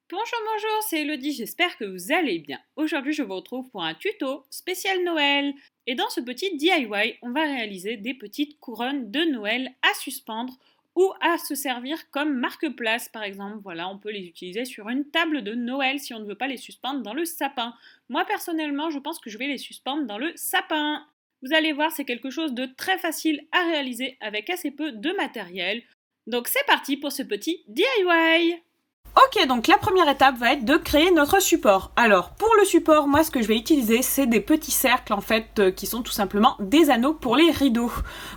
Bonjour, bonjour, c'est Elodie, j'espère que vous allez bien. Aujourd'hui, je vous retrouve pour un tuto spécial Noël. Et dans ce petit DIY, on va réaliser des petites couronnes de Noël à suspendre ou à se servir comme marque-place, par exemple. Voilà, on peut les utiliser sur une table de Noël si on ne veut pas les suspendre dans le sapin. Moi, personnellement, je pense que je vais les suspendre dans le sapin. Vous allez voir, c'est quelque chose de très facile à réaliser avec assez peu de matériel. Donc c'est parti pour ce petit DIY. Ok, donc la première étape va être de créer notre support. Alors, pour le support, moi, ce que je vais utiliser, c'est des petits cercles, en fait, qui sont tout simplement des anneaux pour les rideaux.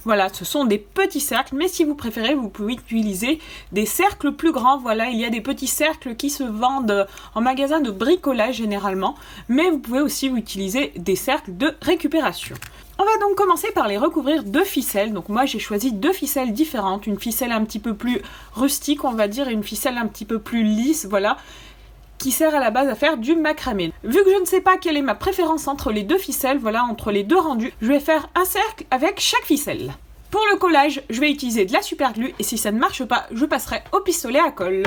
Voilà, ce sont des petits cercles, mais si vous préférez, vous pouvez utiliser des cercles plus grands. Voilà, il y a des petits cercles qui se vendent en magasin de bricolage, généralement, mais vous pouvez aussi utiliser des cercles de récupération. On va donc commencer par les recouvrir de ficelles. Donc moi j'ai choisi deux ficelles différentes, une ficelle un petit peu plus rustique on va dire et une ficelle un petit peu plus lisse, voilà, qui sert à la base à faire du macramé. Vu que je ne sais pas quelle est ma préférence entre les deux ficelles, voilà, entre les deux rendus, je vais faire un cercle avec chaque ficelle. Pour le collage, je vais utiliser de la super glue et si ça ne marche pas, je passerai au pistolet à colle.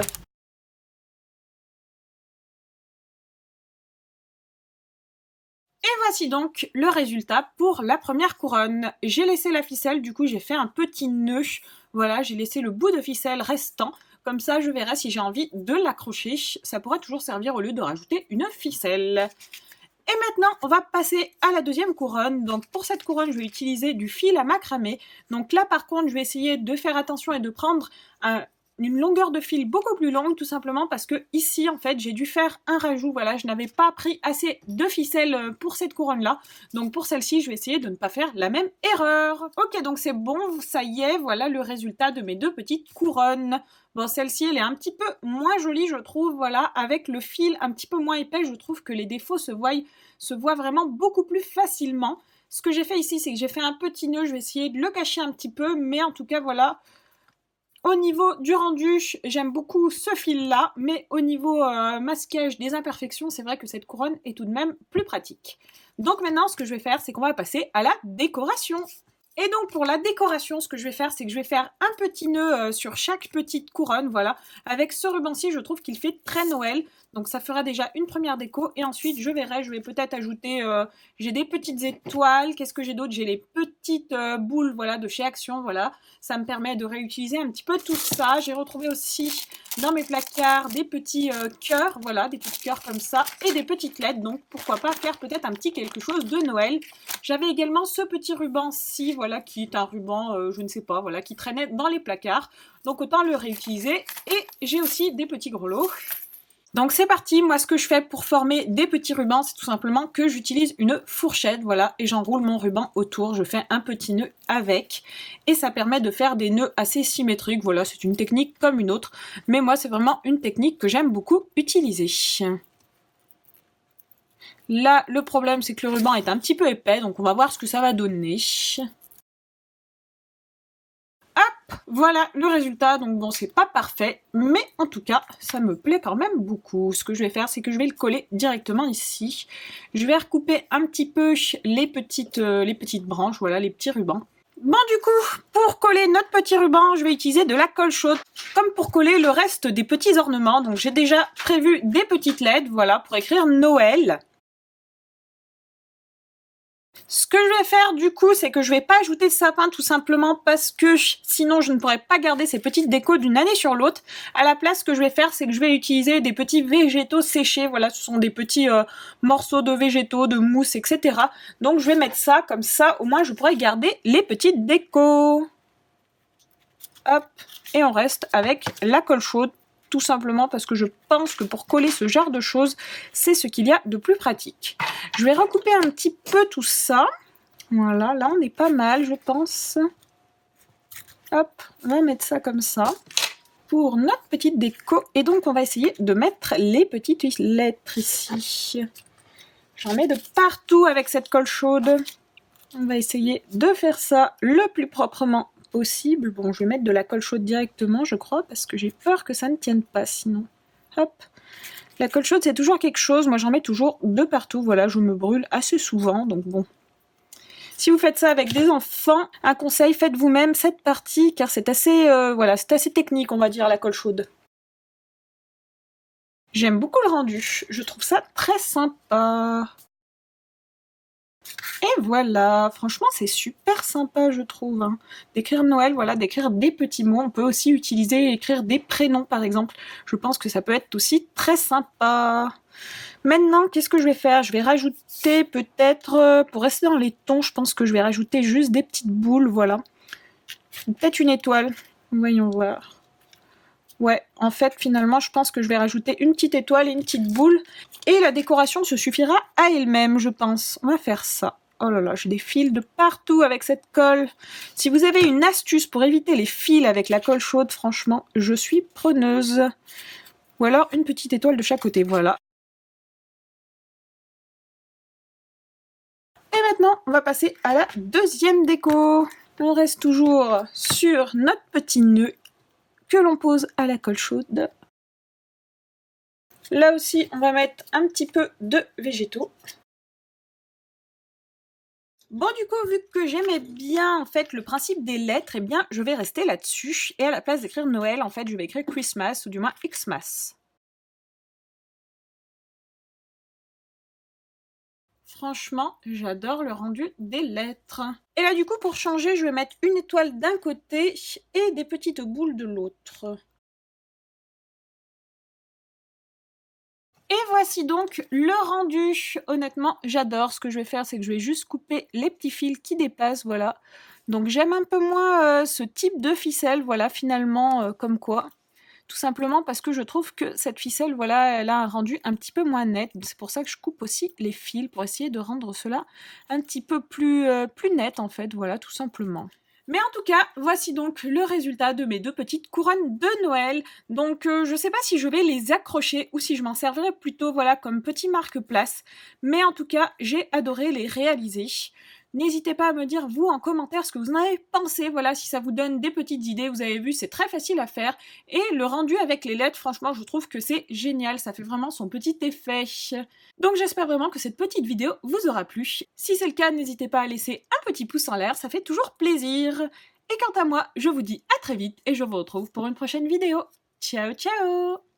Et voici donc le résultat pour la première couronne. J'ai laissé la ficelle, du coup j'ai fait un petit nœud. Voilà, j'ai laissé le bout de ficelle restant. Comme ça, je verrai si j'ai envie de l'accrocher. Ça pourrait toujours servir au lieu de rajouter une ficelle. Et maintenant, on va passer à la deuxième couronne. Donc pour cette couronne, je vais utiliser du fil à macramé. Donc là, par contre, je vais essayer de faire attention et de prendre une longueur de fil beaucoup plus longue, tout simplement parce que ici, en fait, j'ai dû faire un rajout. Voilà, je n'avais pas pris assez de ficelle pour cette couronne-là. Donc pour celle-ci, je vais essayer de ne pas faire la même erreur. Ok, donc c'est bon, ça y est, voilà le résultat de mes deux petites couronnes. Bon, celle-ci, elle est un petit peu moins jolie, je trouve, voilà, avec le fil un petit peu moins épais, je trouve que les défauts se voient vraiment beaucoup plus facilement. Ce que j'ai fait ici, c'est que j'ai fait un petit nœud, je vais essayer de le cacher un petit peu, mais en tout cas, voilà. Au niveau du rendu, j'aime beaucoup ce fil-là, mais au niveau masquage des imperfections, c'est vrai que cette couronne est tout de même plus pratique. Donc maintenant, ce que je vais faire, c'est qu'on va passer à la décoration. Et donc pour la décoration, ce que je vais faire, c'est que je vais faire un petit nœud sur chaque petite couronne, voilà. Avec ce ruban-ci, je trouve qu'il fait très Noël, donc ça fera déjà une première déco. Et ensuite, je verrai, je vais peut-être ajouter, j'ai des petites étoiles, qu'est-ce que j'ai d'autre? J'ai les petites boules, voilà, de chez Action, voilà. Ça me permet de réutiliser un petit peu tout ça. J'ai retrouvé aussi dans mes placards des petits cœurs, voilà, des petits cœurs comme ça, et des petites lettres, donc pourquoi pas faire peut-être un petit quelque chose de Noël. J'avais également ce petit ruban-ci, voilà, qui est un ruban, je ne sais pas, voilà, qui traînait dans les placards, donc autant le réutiliser. Et j'ai aussi des petits grelots. Donc c'est parti, moi ce que je fais pour former des petits rubans, c'est tout simplement que j'utilise une fourchette, voilà, et j'enroule mon ruban autour, je fais un petit nœud avec, et ça permet de faire des nœuds assez symétriques, voilà, c'est une technique comme une autre, mais moi c'est vraiment une technique que j'aime beaucoup utiliser. Là, le problème c'est que le ruban est un petit peu épais, donc on va voir ce que ça va donner. Voilà le résultat, donc bon c'est pas parfait, mais en tout cas ça me plaît quand même beaucoup. Ce que je vais faire c'est que je vais le coller directement ici. Je vais recouper un petit peu les petites branches, voilà les petits rubans. Bon du coup, pour coller notre petit ruban, je vais utiliser de la colle chaude, comme pour coller le reste des petits ornements. Donc j'ai déjà prévu des petites lettres, voilà, pour écrire Noël. Ce que je vais faire du coup, c'est que je vais pas ajouter de sapin tout simplement parce que sinon je ne pourrais pas garder ces petites décos d'une année sur l'autre. À la place, ce que je vais faire, c'est que je vais utiliser des petits végétaux séchés. Voilà, ce sont des petits morceaux de végétaux, de mousse, etc. Donc je vais mettre ça, comme ça au moins je pourrais garder les petites décos. Hop, et on reste avec la colle chaude. Tout simplement parce que je pense que pour coller ce genre de choses, c'est ce qu'il y a de plus pratique. Je vais recouper un petit peu tout ça. Voilà, là on est pas mal, je pense. Hop, on va mettre ça comme ça pour notre petite déco. Et donc on va essayer de mettre les petites lettres ici. J'en mets de partout avec cette colle chaude. On va essayer de faire ça le plus proprement possible. Bon, je vais mettre de la colle chaude directement, je crois, parce que j'ai peur que ça ne tienne pas sinon. Hop. La colle chaude, c'est toujours quelque chose. Moi, j'en mets toujours de partout. Voilà, je me brûle assez souvent, donc bon. Si vous faites ça avec des enfants, un conseil, faites vous-même cette partie, car c'est assez, voilà, c'est assez technique, on va dire, la colle chaude. J'aime beaucoup le rendu, je trouve ça très sympa. Et voilà, franchement c'est super sympa je trouve, hein. D'écrire Noël, voilà, d'écrire des petits mots. On peut aussi utiliser, écrire des prénoms par exemple. Je pense que ça peut être aussi très sympa. Maintenant, qu'est-ce que je vais faire? Je vais rajouter peut-être, pour rester dans les tons, je pense que je vais rajouter juste des petites boules, voilà. Peut-être une étoile, voyons voir. Ouais, en fait, finalement, je pense que je vais rajouter une petite étoile et une petite boule. Et la décoration se suffira à elle-même, je pense. On va faire ça. Oh là là, j'ai des fils de partout avec cette colle. Si vous avez une astuce pour éviter les fils avec la colle chaude, franchement, je suis preneuse. Ou alors une petite étoile de chaque côté, voilà. Et maintenant, on va passer à la deuxième déco. On reste toujours sur notre petit nœud que l'on pose à la colle chaude. Là aussi, on va mettre un petit peu de végétaux. Bon, du coup, vu que j'aimais bien, en fait, le principe des lettres, eh bien, je vais rester là-dessus. Et à la place d'écrire Noël, en fait, je vais écrire Christmas, ou du moins Xmas. Franchement, j'adore le rendu des lettres. Et là, du coup, pour changer, je vais mettre une étoile d'un côté et des petites boules de l'autre. Et voici donc le rendu. Honnêtement, j'adore. Ce que je vais faire, c'est que je vais juste couper les petits fils qui dépassent, voilà. Donc j'aime un peu moins ce type de ficelle, voilà, finalement, comme quoi. Tout simplement parce que je trouve que cette ficelle, voilà, elle a un rendu un petit peu moins net. C'est pour ça que je coupe aussi les fils, pour essayer de rendre cela un petit peu plus net, en fait, voilà, tout simplement. Mais en tout cas, voici donc le résultat de mes deux petites couronnes de Noël. Donc je sais pas si je vais les accrocher ou si je m'en servirai plutôt voilà comme petit marque-place. Mais en tout cas, j'ai adoré les réaliser. N'hésitez pas à me dire vous en commentaire ce que vous en avez pensé, voilà, si ça vous donne des petites idées, vous avez vu, c'est très facile à faire. Et le rendu avec les lettres, franchement, je trouve que c'est génial, ça fait vraiment son petit effet. Donc j'espère vraiment que cette petite vidéo vous aura plu. Si c'est le cas, n'hésitez pas à laisser un petit pouce en l'air, ça fait toujours plaisir. Et quant à moi, je vous dis à très vite et je vous retrouve pour une prochaine vidéo. Ciao ciao!